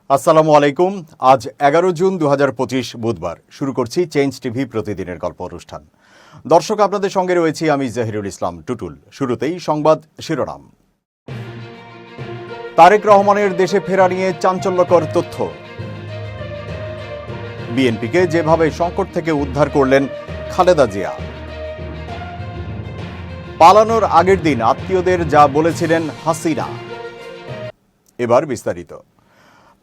আসসালামু আলাইকুম। আজ 11 জুন 2025 বুধবার। শুরু করছি চেঞ্জ টিভি প্রতিদিনের গল্প অনুষ্ঠান। দর্শক, আপনাদের সঙ্গে রয়েছি আমি জহিরুল ইসলাম টুটুল। শুরুতেই সংবাদ শিরোনাম। তারেক রহমানের দেশে ফেরা নিয়ে চাঞ্চল্যকর তথ্য। বিএনপিকে যেভাবে সংকট থেকে উদ্ধার করলেন খালেদা জিয়া। পালানোর আগের দিন আত্মীয়দের যা বলেছিলেন হাসিনা। এবার বিস্তারিত।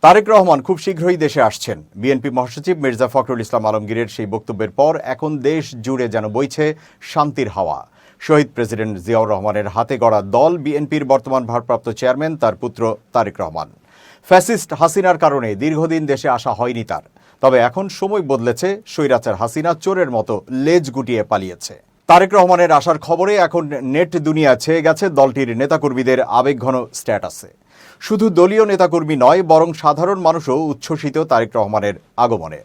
তারেক রহমান খুব শীঘ্রই দেশে আসছেন। বিএনপি মহাসচিব মির্জা ফখরুল ইসলাম আলমগীরের সেই বক্তব্যের পর এখন দেশ জুড়ে যেন বইছে শান্তির হাওয়া। শহীদ প্রেসিডেন্ট জিয়াউর রহমানের হাতে গড়া দল বিএনপির বর্তমান ভারপ্রাপ্ত চেয়ারম্যান তার পুত্র তারেক রহমান। ফ্যাসিস্ট হাসিনার কারণে দীর্ঘদিন দেশে আসা হয়নি তার। তবে এখন সময় বদলেছে, স্বৈরাচার হাসিনা চোরের মতো লেজ গুটিয়ে পালিয়েছে। তারেক রহমানের আসার খবরে এখন নেট দুনিয়া ছেয়ে গেছে দলটির নেতাকর্মীদের আবেগঘন স্ট্যাটাসে। শুধু দলীয় নেতাকর্মী নয়, বরং সাধারণ মানুষও উচ্ছ্বসিত তারেক রহমানের আগমনে।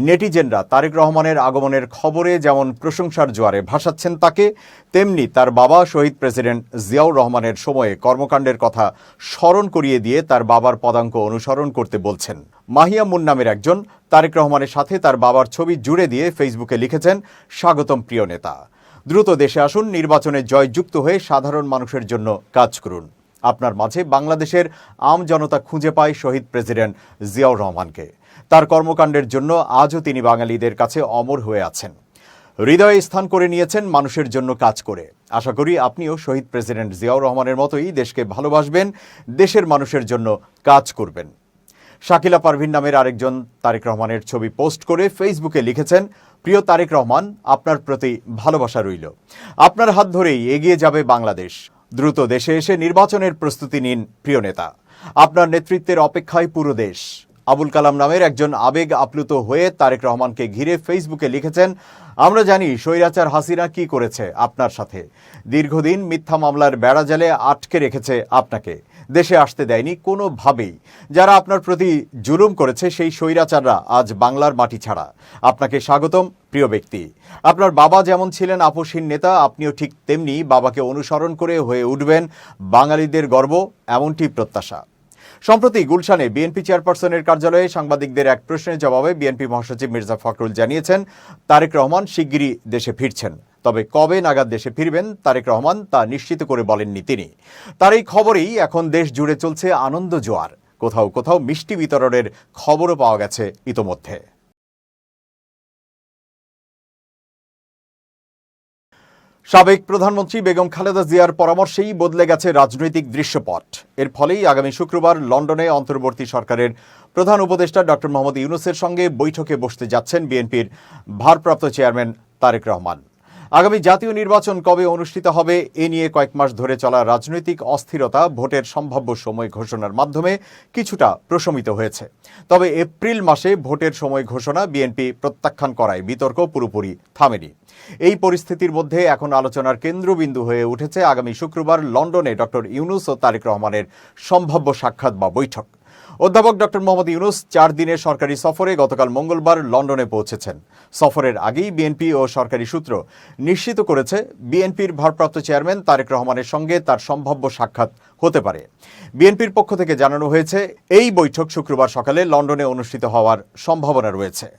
নেটিজেনরা তারেক রহমানের আগমনের খবরে যেমন প্রশংসার জোয়ারে ভাসাচ্ছেন তাকে, তেমনি তার বাবা শহীদ প্রেসিডেন্ট জিয়াউর রহমানের সময়ে কর্মকাণ্ডের কথা স্মরণ করিয়ে দিয়ে তার বাবার পদাঙ্ক অনুসরণ করতে বলছেন। মাহিয়া মুন নামের একজন তারেক রহমানের সাথে তার বাবার ছবি জুড়ে দিয়ে ফেসবুকে লিখেছেন, স্বাগতম প্রিয় নেতা, দ্রুত দেশে আসুন, নির্বাচনে জয়যুক্ত হয়ে সাধারণ মানুষের জন্য কাজ করুন। আপনার মাঝে বাংলাদেশের আম জনতা খুঁজে পায় শহীদ প্রেসিডেন্ট জিয়াউর রহমানকে। তার কর্মকাণ্ডের জন্য আজও তিনি বাঙালিদের কাছে অমর হয়ে আছেন। হৃদয়ে স্থান করে নিয়েছেন মানুষের জন্য কাজ করে। আশা করি আপনিও শহীদ প্রেসিডেন্ট জিয়াউর রহমানের মতোই দেশকে ভালোবাসবেন, দেশের মানুষের জন্য কাজ করবেন। শাকিলা পারভিন নামের আরেকজন তারেক রহমানের ছবি পোস্ট করে ফেসবুকে লিখেছেন, প্রিয় তারেক রহমান, আপনার প্রতি ভালোবাসা রইল। আপনার হাত ধরেই এগিয়ে যাবে বাংলাদেশ। দ্রুত দেশে এসে নির্বাচনের প্রস্তুতি নিন প্রিয় নেতা। আপনার নেতৃত্বের অপেক্ষায় পুরো দেশ। আবুল কালাম নামের একজন আবেগ আপ্লুত হয়ে তারেক রহমানকে ঘিরে ফেসবুকে লিখেছেন, আমরা জানি স্বৈরাচার হাসিনা কি করেছে আপনার সাথে। দীর্ঘদিন মিথ্যা মামলার বেড়াজালে আটকে রেখেছে আপনাকে, দেশে আসতে দেয়নি কোনোভাবেই। যারা আপনার প্রতি জুলুম করেছে সেই স্বৈরাচাররা আজ বাংলার মাটি ছাড়া। আপনাকে স্বাগতম প্রিয় ব্যক্তি। আপনার বাবা যেমন ছিলেন আপসহীন নেতা, আপনিও ঠিক তেমনি বাবাকে অনুসরণ করে হয়ে উঠবেন বাঙালিদের গর্ব, এমনটি প্রত্যাশা। সম্প্রতি গুলশানে বিএনপি চেয়ারপারসনের কার্যালয়ে সাংবাদিকদের এক প্রশ্নের জবাবে বিএনপি মহাসচিব মির্জা ফখরুল জানিয়েছেন, তারেক রহমান শিগগিরই দেশে ফিরছেন। তবে কবে নাগাদ দেশে ফিরবেন তারেক রহমান তা নিশ্চিত করে বলেননি তিনি। তার এই খবরেই এখন দেশ জুড়ে চলছে আনন্দ জোয়ার। কোথাও কোথাও মিষ্টি বিতরণের খবরও পাওয়া গেছে ইতোমধ্যে। সাবেক প্রধানমন্ত্রী বেগম খালেদা জিয়ার পরামর্শেই বদলে গেছে রাজনৈতিক দৃশ্যপট। এর ফলেই আগামী শুক্রবার লন্ডনে অন্তর্বর্তী সরকারের প্রধান উপদেষ্টা ডক্টর মোহাম্মদ ইউনূসের সঙ্গে বৈঠকে বসতে যাচ্ছেন বিএনপির ভারপ্রাপ্ত চেয়ারম্যান তারেক রহমান। আগামী জাতীয় নির্বাচন কবে অনুষ্ঠিত হবে এ নিয়ে কয়েক মাস ধরে চলা রাজনৈতিক অস্থিরতা ভোটের সম্ভাব্য সময় ঘোষণার মাধ্যমে কিছুটা প্রশমিত হয়েছে। তবে এপ্রিল মাসে ভোটের সময় ঘোষণা বিএনপি প্রত্যাখ্যান করায় বিতর্ক পুরোপুরি থামেনি। এই পরিস্থিতির মধ্যে এখন আলোচনার কেন্দ্রবিন্দু হয়ে উঠেছে আগামী শুক্রবার লন্ডনে ডক্টর ইউনূস ও তারেক রহমানের সম্ভাব্য সাক্ষাৎ বা বৈঠক। অধ্যাপক ডক্টর মোহাম্মদ ইউনূস 4 দিনের সরকারি সফরে গতকাল মঙ্গলবার লন্ডনে পৌঁছেছেন। সফরের আগেই বিএনপি ও সরকারি সূত্র নিশ্চিত করেছে বিএনপির ভারপ্রাপ্ত চেয়ারম্যান তারেক রহমানের সঙ্গে তার সম্ভাব্য সাক্ষাৎ হতে পারে। বিএনপির পক্ষ থেকে জানানো হয়েছে, এই বৈঠক শুক্রবার সকালে লন্ডনে অনুষ্ঠিত হওয়ার সম্ভাবনা রয়েছে।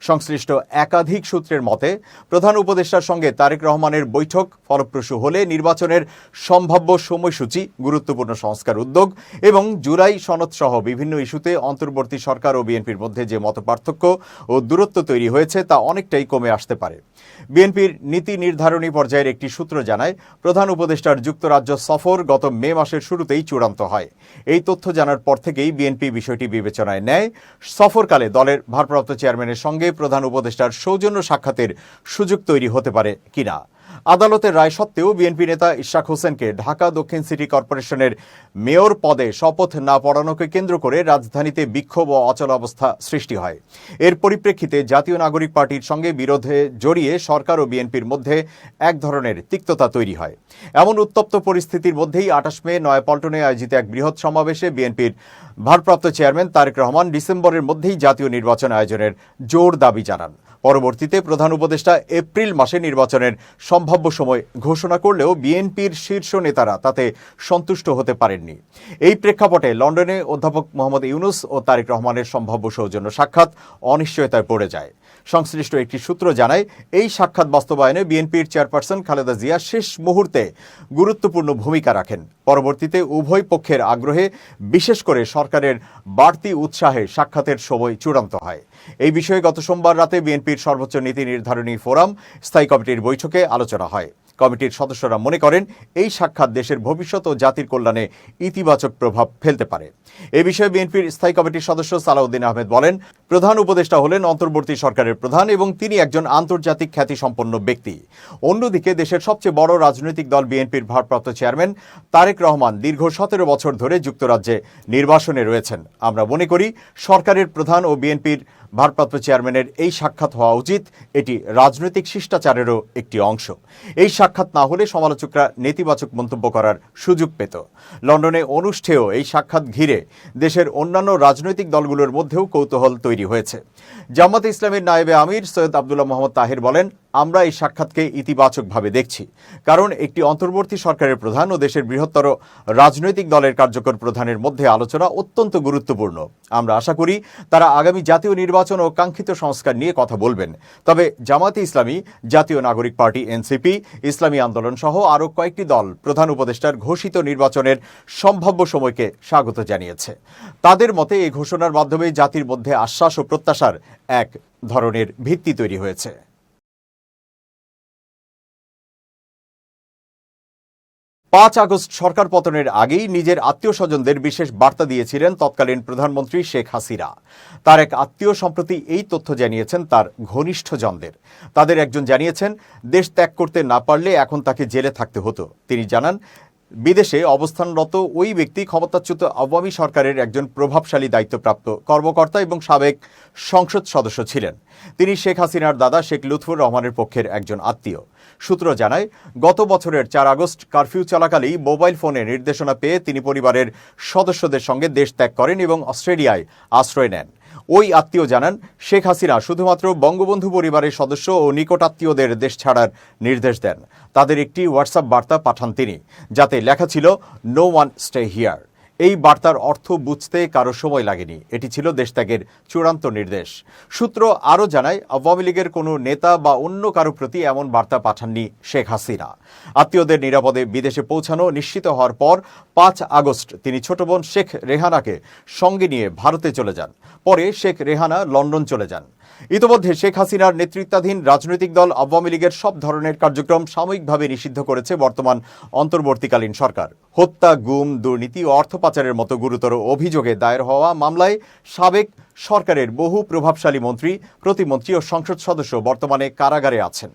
সংশ্লিষ্ট একাধিক সূত্রের মতে, প্রধান উপদেষ্টার সঙ্গে তারেক রহমানের বৈঠক ফলপ্রসূ হলে নির্বাচনের সম্ভাব্য সময়সূচি, গুরুত্বপূর্ণ সংস্কার উদ্যোগ এবং জুলাই সনদ সহ বিভিন্ন ইস্যুতে অন্তর্বর্তী সরকার ও বিএনপির মধ্যে যে মতপার্থক্য ও দূরত্ব তৈরি হয়েছে তা অনেকটাই কমে আসতে পারে। বিএনপির নীতি নির্ধারণী পর্যায়ের একটি সূত্র জানায়, প্রধান উপদেষ্টার যুক্তরাজ্য সফর গত মে মাসের শুরুতেই চূড়ান্ত হয়। এই তথ্য জানার পর থেকেই বিএনপি বিষয়টি বিবেচনায় নেয়। সফরকালে দলের ভারপ্রাপ্ত চেয়ারম্যানের সঙ্গে প্রধান উপদেষ্টার সৌজন্য সাক্ষাতের সুযোগ তৈরি হতে পারে কিনা। আদালতের রায় সত্ত্বেও বিএনপি নেতা ইশরাক হোসেনকে ঢাকা দক্ষিণ সিটি কর্পোরেশনের মেয়র পদে শপথ না পড়ানোকে কেন্দ্র করে রাজধানীতে বিক্ষোভ ও অচলাবস্থা সৃষ্টি হয়। এর পরিপ্রেক্ষিতে জাতীয় নাগরিক পার্টির সঙ্গে বিরোধে জড়িয়ে সরকার ও বিএনপির মধ্যে এক ধরনের তিক্ততা তৈরি হয়। এমন উত্তপ্ত পরিস্থিতির মধ্যেই 28 মে নয়াপল্টনে আয়োজিত এক বৃহৎ সমাবেশে বিএনপির ভারপ্রাপ্ত চেয়ারম্যান তারেক রহমান ডিসেম্বরের মধ্যেই জাতীয় নির্বাচন আয়োজনের জোর দাবি জানান। পরবর্তীতে প্রধান উপদেষ্টা এপ্রিল মাসে নির্বাচনের সম্ভাব্য সময় ঘোষণা করলেও বিএনপির শীর্ষ নেতারা তাতে সন্তুষ্ট হতে পারেননি। এই প্রেক্ষাপটে লন্ডনে অধ্যাপক মোহাম্মদ ইউনূস ও তারেক রহমানের সম্ভাব্য সৌজন্য সাক্ষাৎ অনিশ্চয়তায় পড়ে যায়। সংশ্লিষ্ট একটি সূত্র জানায়, এই সাক্ষাৎ বাস্তবায়নে বিএনপির চেয়ারপারসন খালেদা জিয়া শেষ মুহূর্তে গুরুত্বপূর্ণ ভূমিকা রাখেন। পরবর্তীতে উভয় পক্ষের আগ্রহে, বিশেষ করে সরকারের বাড়তি উৎসাহে সাক্ষাতের সময় চূড়ান্ত হয়। এই বিষয়ে গত সোমবার রাতে বিএনপির সর্বোচ্চ নীতি নির্ধারণী ফোরাম স্থায়ী কমিটির বৈঠকে আলোচনা হয়। কমিটির সদস্যরা মনে করেন, এই সাক্ষাৎ দেশের ভবিষ্যৎ ও জাতির কল্যাণে ইতিবাচক প্রভাব ফেলতে পারে। এ বিষয়ে বিএনপির স্থায়ী কমিটির সদস্য সালাউদ্দিন আহমেদ বলেন, প্রধান উপদেষ্টা হলেন অন্তর্বর্তী সরকারের প্রধান এবং তিনি একজন আন্তর্জাতিক খ্যাতিসম্পন্ন ব্যক্তি। অন্যদিকে দেশের সবচেয়ে বড় রাজনৈতিক দল বিএনপির ভারপ্রাপ্ত চেয়ারম্যান তারেক রহমান দীর্ঘ 17 বছর ধরে যুক্তরাজ্যে নির্বাসনে রয়েছেন। আমরা মনে করি, সরকারের প্রধান ও বিএনপির ভারপ্রাপ্ত চেয়ারম্যানের এই সাক্ষাৎ হওয়া উচিত। এটি রাজনৈতিক শিষ্টাচারেরও একটি অংশ। এই সাক্ষাৎ না হলে সমালোচকরা নেতিবাচক মন্তব্য করার সুযোগ পেত। লন্ডনে অনুষ্ঠেয় এই সাক্ষাৎ ঘিরে দেশের অন্যান্য রাজনৈতিক দলগুলোর মধ্যেও কৌতূহল তৈরি হয়েছে। জামায়াতে ইসলামীর নায়েবে আমির সৈয়দ আব্দুল্লাহ মোহাম্মদ তাহের বলেন, আমরা এই সাক্ষাৎকে ইতিবাচকভাবে দেখছি, কারণ একটি অন্তর্বর্তী সরকারের প্রধান ও দেশের বৃহত্তর রাজনৈতিক দলের কার্যকর প্রধানের মধ্যে আলোচনা অত্যন্ত গুরুত্বপূর্ণ। আমরা আশা করি তারা আগামী জাতীয় নির্বাচন ও কাঙ্ক্ষিত সংস্কার নিয়ে কথা বলবেন। তবে জামায়াতে ইসলামী, জাতীয় নাগরিক পার্টি এনসিপি, ইসলামী আন্দোলন সহ আরও কয়েকটি দল প্রধান উপদেষ্টার ঘোষিত নির্বাচনের সম্ভাব্য সময়কে স্বাগত জানিয়েছে। তাদের মতে এই ঘোষণার মাধ্যমে জাতির মধ্যে আশ্বাস ও প্রত্যাশার এক ধরনের ভিত্তি তৈরি হয়েছে। 5 আগস্ট সরকার পতনের আগেই নিজের আত্মীয় স্বজনদের বিশেষ বার্তা দিয়েছিলেন তৎকালীন প্রধানমন্ত্রী শেখ হাসিনা। তার এক আত্মীয় সম্প্রতি এই তথ্য জানিয়েছেন তার ঘনিষ্ঠজনদের। তাদের একজন জানিয়েছেন, দেশ ত্যাগ করতে না পারলে এখন তাকে জেলে থাকতে হতো। তিনি জানান, বিদেশে অবস্থানরত ওই ব্যক্তি ক্ষমতাচ্যুত আওয়ামী সরকারের একজন প্রভাবশালী দায়িত্বপ্রাপ্ত কর্মকর্তা এবং সাবেক সংসদ সদস্য ছিলেন। তিনি শেখ হাসিনার দাদা শেখ লুৎফুর রহমানের পক্ষের একজন আত্মীয়। সূত্র জানায়, গত বছরের 4 আগস্ট কারফিউ চলাকালেই মোবাইল ফোনে নির্দেশনা পেয়ে তিনি পরিবারের সদস্যদের সঙ্গে দেশ ত্যাগ করেন এবং অস্ট্রেলিয়ায় আশ্রয় নেন। ওই আত্মীয় জানান, শেখ হাসিনা শুধুমাত্র বঙ্গবন্ধু পরিবারের সদস্য ও নিকটাত্মীয়দের দেশ ছাড়ার নির্দেশ দেন। তাদের একটি হোয়াটসঅ্যাপ বার্তা পাঠান তিনি, যাতে লেখা ছিল, নো ওয়ান স্টে হিয়ার। এই বার্তার অর্থ বুঝতে কারো সময় লাগেনি। এটি ছিল দেশত্যাগের চূড়ান্ত নির্দেশ। সূত্র আরও জানায়, আওয়ামী লীগের কোনো নেতা বা অন্য কারো প্রতি এমন বার্তা পাঠাননি শেখ হাসিনা। আত্মীয়দের নিরাপদে বিদেশে পৌঁছানো নিশ্চিত হওয়ার পর 5 আগস্ট তিনি ছোট বোন শেখ রেহানাকে সঙ্গে নিয়ে ভারতে চলে যান। পরে শেখ রেহানা লন্ডন চলে যান। ইতোমধ্যে শেখ হাসিনার নেতৃত্বাধীন রাজনৈতিক দল আওয়ামী লীগের সব ধরনের কার্যক্রম সাময়িকভাবে নিষিদ্ধ করেছে বর্তমান অন্তর্বর্তীকালীন সরকার। হত্যা, গুম, দুর্নীতি ও অর্থ পাচারের মতো গুরুতর অভিযোগে দায়ের হওয়া মামলায় সাবেক সরকারের বহু প্রভাবশালী মন্ত্রী, প্রতিমন্ত্রী ও সংসদ সদস্য বর্তমানে কারাগারে আছেন।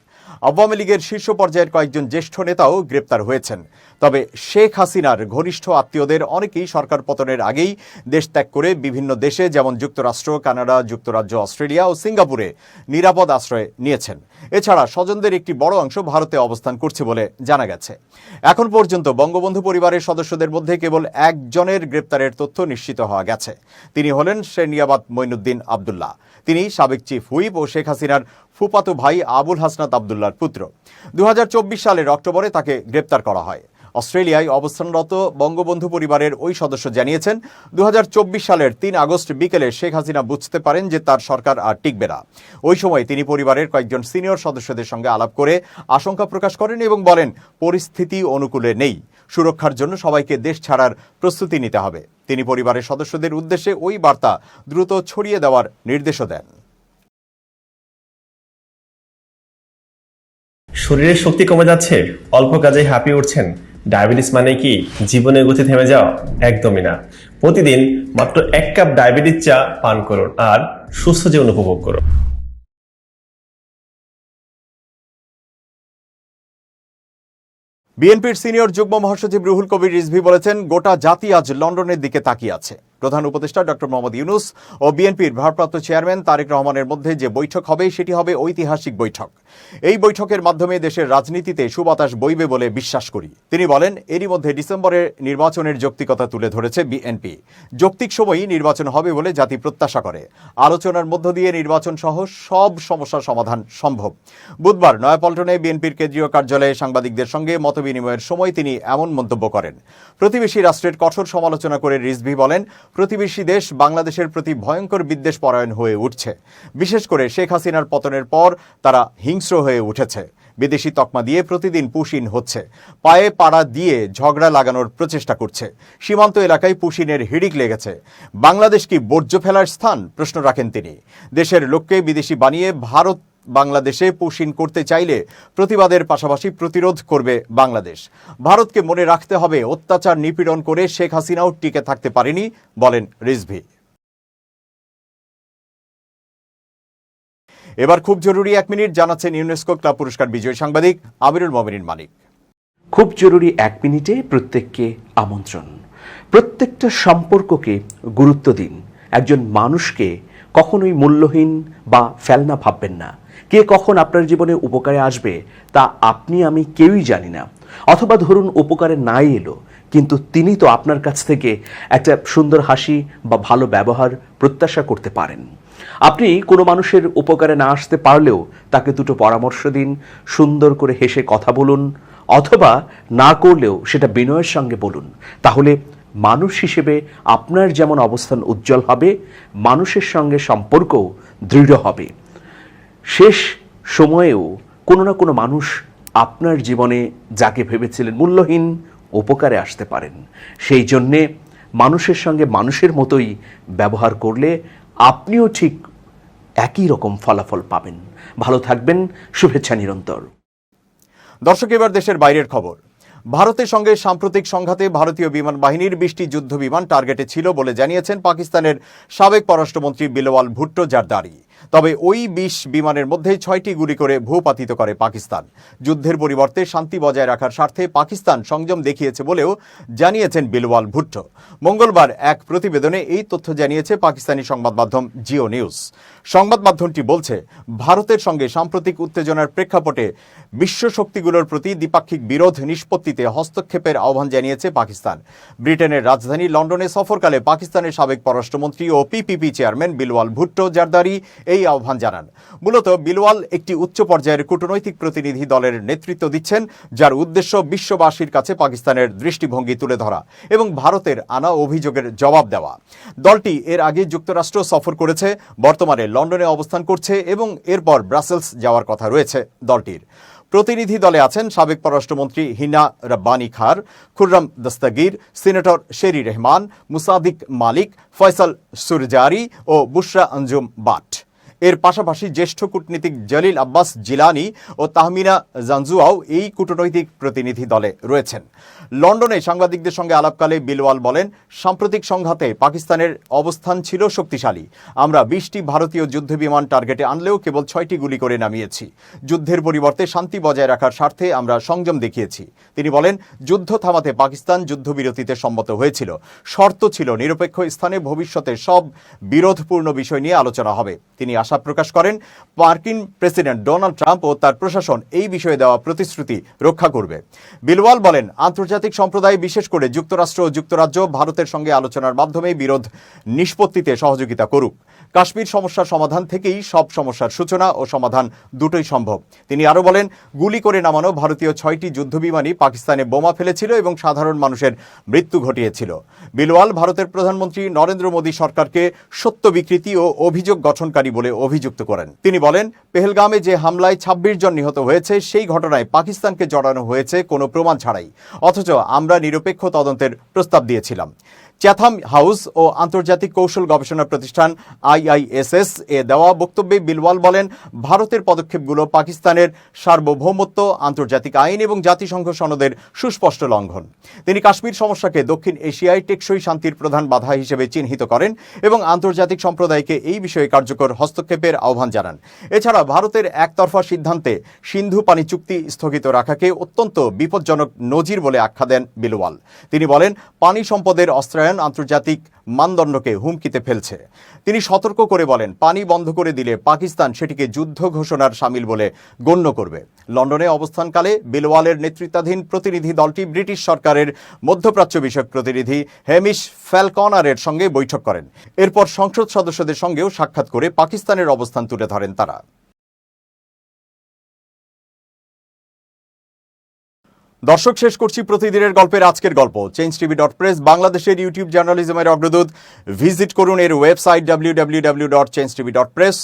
আওয়ামী লীগের শীর্ষ পর্যায়ের কয়েকজন জ্যেষ্ঠ নেতাও গ্রেপ্তার হয়েছেন। তবে শেখ হাসিনার ঘনিষ্ঠ আত্মীয়দের অনেকেই সরকার পতনের আগেই দেশ ত্যাগ করে বিভিন্ন দেশে, যেমন যুক্তরাষ্ট্র, কানাডা, যুক্তরাজ্য, অস্ট্রেলিয়া ও সিঙ্গাপুরে নিরাপদ আশ্রয় নিয়েছেন। এছাড়া স্বজনদের একটি বড় অংশ ভারতে অবস্থান করছে বলে জানা গেছে। এখন পর্যন্ত বঙ্গবন্ধু পরিবারের সদস্যদের মধ্যে কেবল একজনের গ্রেপ্তারের তথ্য নিশ্চিত হওয়া গেছে। তিনি হলেন শেরনিয়াবাদ মঈনুদ্দিন আবদুল্লাহ। তিনি সাবেক চিফ হুইপ ও শেখ হাসিনার ফুফাতো ভাই আবুল হাসনাত আবদুল্লাহর পুত্র। 2024 সালের অক্টোবরে তাকে গ্রেপ্তার করা হয়। অস্ট্রেলিয়ায় অবস্থানরত বঙ্গবন্ধু পরিবারের ওই সদস্য জানিয়েছেন, 2024 সালের 3 আগস্ট বিকেলে শেখ হাসিনা বুঝতে পারেন যে তার সরকার আর টিকবে না। ওই সময় তিনি পরিবারের কয়েকজন সিনিয়র সদস্যদের সঙ্গে আলাপ করে আশঙ্কা প্রকাশ করেন এবং বলেন, পরিস্থিতি অনুকূলে নেই, সুরক্ষার জন্য সবাইকে দেশ ছাড়ার প্রস্তুতি নিতে হবে। তিনি পরিবারের সদস্যদের উদ্দেশ্যে ওই বার্তা দ্রুত ছড়িয়ে দেওয়ার নির্দেশও দেন। শরীরের শক্তি কমে যাচ্ছে, অল্প কাজে হাঁপিয়ে উঠছেন। ডায়াবেটিস মানে কি জীবনের গতি থেমে যাওয়া? একদমই না। প্রতিদিন মাত্র 1 কাপ ডায়াবেটিস চা পান করুন আর সুস্থ জীবন উপভোগ করুন। বিএনপির সিনিয়র যুগ্ম মহাসচিব রুহুল কবির রিজভী বলেছেন, গোটা জাতি আজ লন্ডনের দিকে তাকিয়ে আছে। প্রধান উপদেষ্টা ডক্টর মোহাম্মদ ইউনূস ও বিএনপির ভারপ্রাপ্ত চেয়ারম্যান তারেক রহমানের মধ্যে যে বৈঠক হবে সেটি হবে ঐতিহাসিক বৈঠক। এই বৈঠকের মাধ্যমে দেশের রাজনীতিতে সুবাতাস বইবে বলে বিশ্বাস করি। তিনি বলেন, এরই মধ্যে ডিসেম্বরে নির্বাচনের যৌক্তিকতা তুলে ধরেছে বিএনপি। যৌক্তিক সময়ই নির্বাচন হবে বলে জাতি প্রত্যাশা করে। আলোচনার মধ্য দিয়ে নির্বাচন সহ সব সমস্যার সমাধান সম্ভব। বুধবার নয়াপল্টনে বিএনপির কেন্দ্রীয় কার্যালয়ে সাংবাদিকদের সঙ্গে মতবিনিময়ের সময় তিনি এমন মন্তব্য করেন। প্রতিবেশী রাষ্ট্রের কঠোর সমালোচনা করে রিজভী বলেন, প্রতিবেশী দেশ বাংলাদেশের প্রতি ভয়ঙ্কর বিদ্বেষ পরায়ণ হয়ে উঠছে। বিশেষ করে শেখ হাসিনার পতনের পর তারা হিংস্র হয়ে উঠেছে। বিদেশি তকমা দিয়ে প্রতিদিন পুশিন হচ্ছে, পায়ে পাড়া দিয়ে ঝগড়া লাগানোর প্রচেষ্টা করছে। সীমান্ত এলাকায় পুশিনের হিড়িক লেগেছে। বাংলাদেশ কি বর্জ্য ফেলার স্থান? প্রশ্ন রাখেন তিনি। দেশের লোককে বিদেশি বানিয়ে ভারত বাংলাদেশে পুশিন করতে চাইলে প্রতিবাদের পাশাপাশি প্রতিরোধ করবে বাংলাদেশ। ভারতকে মনে রাখতে হবে, অত্যাচার নিপীড়ন করে শেখ হাসিনাও টিকে থাকতে পারেনি, বলেন রিজভী। এবার খুব জরুরি 1 মিনিট জানাচ্ছেন ইউনেস্কো ক্লাব পুরস্কার বিজয়ী সাংবাদিক আমিরুল মোমিনিন মানিক। খুব জরুরি 1 মিনিটে প্রত্যেককে আমন্ত্রণ। প্রত্যেকটা সম্পর্ককে গুরুত্ব দিন। একজন মানুষকে কখনোই মূল্যহীন বা ফেলনা ভাববেন না। কে কখন আপনার জীবনে উপকারে আসবে তা আপনি আমি কেউই জানি না। অথবা ধরুন উপকারে নাই এলো, কিন্তু তিনি তো আপনার কাছ থেকে একটা সুন্দর হাসি বা ভালো ব্যবহার প্রত্যাশা করতে পারেন। আপনি কোনো মানুষের উপকারে না আসতে পারলেও তাকে দুটো পরামর্শ দিন, সুন্দর করে হেসে কথা বলুন, অথবা না করলেও সেটা বিনয়ের সঙ্গে বলুন। তাহলে মানুষ হিসেবে আপনার যেমন অবস্থান উজ্জ্বল হবে, মানুষের সঙ্গে সম্পর্কও দৃঢ় হবে। শেষ সময়েও কোনো না কোনো মানুষ আপনার জীবনে যাকে ভেবেছিলেন মূল্যহীন, উপকারে আসতে পারেন। সেই জন্যে মানুষের সঙ্গে মানুষের মতোই ব্যবহার করলে আপনিও ঠিক একই রকম ফলাফল পাবেন। ভালো থাকবেন, শুভেচ্ছা নিরন্তর। দর্শক, এবার দেশের বাইরের খবর। ভারতের সঙ্গে সাম্প্রতিক সংঘাতে ভারতীয় বিমান বাহিনীর 20টি যুদ্ধ বিমান টার্গেটে ছিল বলে জানিয়েছেন পাকিস্তানের সাবেক পররাষ্ট্রমন্ত্রী বিলওয়াল ভুট্টো জারদারি। তবে ওই 20 বিমানের মধ্যে 6টি গুলি করে ভূপাতিত করে পাকিস্তান। যুদ্ধের পরিবর্তে শান্তি বজায় রাখার স্বার্থে পাকিস্তান সংযম দেখিয়েছে বলেও জানিয়েছেন বিলওয়াল ভুট্টো। মঙ্গলবার এক প্রতিবেদনে এই তথ্য জানিয়েছে পাকিস্তানি সংবাদ মাধ্যম জিও নিউজ। সংবাদ মাধ্যমটি বলছে, ভারতের সঙ্গে সাম্প্রতিক উত্তেজনার প্রেক্ষাপটে বিশ্ব শক্তিগুলোর প্রতি দ্বিপাক্ষিক বিরোধ নিষ্পত্তিতে হস্তক্ষেপের আহ্বান জানিয়েছে পাকিস্তান। ব্রিটেনের রাজধানী লন্ডনে সফরকালে পাকিস্তানের সাবেক পররাষ্ট্রমন্ত্রী ও পিপিপি চেয়ারম্যান বিলওয়াল ভুট্টো জারদারি এই আহ্বান জানান। মূলত বিলওয়াল একটি উচ্চ পর্যায়ের কূটনৈতিক প্রতিনিধি দলের নেতৃত্ব দিচ্ছেন, যার উদ্দেশ্য বিশ্ববাসীর কাছে পাকিস্তানের দৃষ্টিভঙ্গি তুলে ধরা এবং ভারতের আনা অভিযোগের জবাব দেওয়া। দলটি এর আগে যুক্তরাষ্ট্র সফর করেছে, বর্তমানে লন্ডনে অবস্থান করছে এবং এরপর ব্রাসেলস যাওয়ার কথা রয়েছে দলটির। প্রতিনিধি দলে আছেন সাবেক পররাষ্ট্রমন্ত্রী হিনা রব্বানী খার, খুররম দস্তগীর, সিনেটর শেরি রহমান, মুসাদিক মালিক, ফয়সাল সুরজারি ও বুশরা আঞ্জুম বাট। এর পাশাপাশি জ্যেষ্ঠ কূটনীতিক জলিল আব্বাস জিলানি ও তাহমিনা জানজুয়াও এই কূটনৈতিক প্রতিনিধি দলে রয়েছেন। লন্ডনে সাংবাদিকদের সঙ্গে আলাপকালে বিলওয়াল বলেন, সাম্প্রতিক সংঘাতে পাকিস্তানের অবস্থান ছিল শক্তিশালী। আমরা 20টি ভারতীয় যুদ্ধবিমান টার্গেটে আনলেও কেবল 6টি গুলি করে নামিয়েছি। যুদ্ধের পরিবর্তে শান্তি বজায় রাখার স্বার্থে আমরা সংযম দেখিয়েছি। তিনি বলেন, যুদ্ধ থামাতে পাকিস্তান যুদ্ধবিরতিতে সম্মত হয়েছিল। শর্ত ছিল নিরপেক্ষ স্থানে ভবিষ্যতে সব বিরোধপূর্ণ বিষয় নিয়ে আলোচনা হবে। তিনি আশা প্রকাশ করেন, মার্কিন প্রেসিডেন্ট ডোনাল্ড ট্রাম্প ও তার প্রশাসন এই বিষয়ে দেওয়া প্রতিশ্রুতি রক্ষা করবে। বিলওয়াল বলেন, আন্তর্জাতিক সম্প্রদায়, বিশেষ করে যুক্তরাষ্ট্র ও যুক্তরাজ্য ভারতের সঙ্গে আলোচনার মাধ্যমে বিরোধ নিষ্পত্তিতে সহযোগিতা করুক। কাশ্মীর সমস্যার সমাধান থেকেই সব সমস্যার সূচনা ও সমাধান দুটোই সম্ভব। তিনি আরও বলেন, গুলি করে নামানো ভারতীয় 6টি যুদ্ধবিমানই পাকিস্তানে বোমা ফেলেছিল এবং সাধারণ মানুষের মৃত্যু ঘটিয়েছিল। বিলওয়াল ভারতের প্রধানমন্ত্রী নরেন্দ্র মোদী সরকারকে সত্য বিকৃতি ও অভিযোগ গঠনকারী বলে অভিযুক্ত করেন। তিনি বলেন, পেহেলগামে যে হামলায় 26 জন নিহত হয়েছে সেই ঘটনায় পাকিস্তানকে জড়ানো হয়েছে কোনো প্রমাণ ছাড়াই, অথচ আমরা নিরপেক্ষ তদন্তের প্রস্তাব দিয়েছিলাম। চ্যাথাম হাউস ও আন্তর্জাতিক কৌশল গবেষণা প্রতিষ্ঠান IISS এ দেওয়া বক্তব্যে বিলওয়াল বলেন, ভারতের পদক্ষেপগুলো পাকিস্তানের সার্বভৌমত্ব, আন্তর্জাতিক আইন এবং জাতিসংঘ সনদের সুস্পষ্ট লঙ্ঘন। তিনি কাশ্মীর সমস্যাকে দক্ষিণ এশিয়ায় টেকসই শান্তির প্রধান বাধা হিসেবে চিহ্নিত করেন এবং আন্তর্জাতিক সম্প্রদায়কে এই বিষয়ে কার্যকর হস্তক্ষেপের আহ্বান জানান। এছাড়া ভারতের একতরফা সিদ্ধান্তে সিন্ধু পানি চুক্তি স্থগিত রাখাকে অত্যন্ত বিপজ্জনক নজির বলে আখ্যা দেন বিলওয়াল। তিনি বলেন, পানি সম্পদের অস্ত্রায়ন আন্তর্জাতিক মানদণ্ডকে হুমকিতে ফেলছে। তিনি সতর্ক করে বলেন, পানি বন্ধ করে দিলে পাকিস্তান সেটিকে যুদ্ধ ঘোষণার শামিল বলে গণ্য করবে। লন্ডনে অবস্থানকালে বিলওয়ালের নেতৃত্বাধীন প্রতিনিধি দলটি ব্রিটিশ সরকারের মধ্যপ্রাচ্য বিষয়ক প্রতিনিধি হেমিশ ফ্যালকনারের সঙ্গে বৈঠক করেন। এরপর সংসদ সদস্যদের সঙ্গেও সাক্ষাৎ করে পাকিস্তানের অবস্থান তুলে ধরেন তারা। দর্শক, শেষ করছি প্রতিদিনের গল্পের আজকের গল্প। changetv.press বাংলাদেশের ইউটিউব জার্নালিজমের অগ্রদূত। ভিজিট করুন এর ওয়েবসাইট www.changetv.press,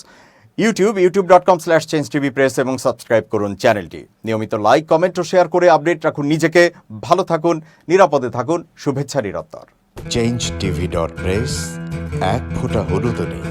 youtube.com/changetvpress এবং সাবস্ক্রাইব করুন চ্যানেলটি। নিয়মিত লাইক, কমেন্ট ও শেয়ার করে আপডেট রাখুন নিজেকে। ভালো থাকুন, নিরাপদে থাকুন। শুভেচ্ছা নিরন্তর। changetv.press, এক ফোঁটা হলুদও নেই।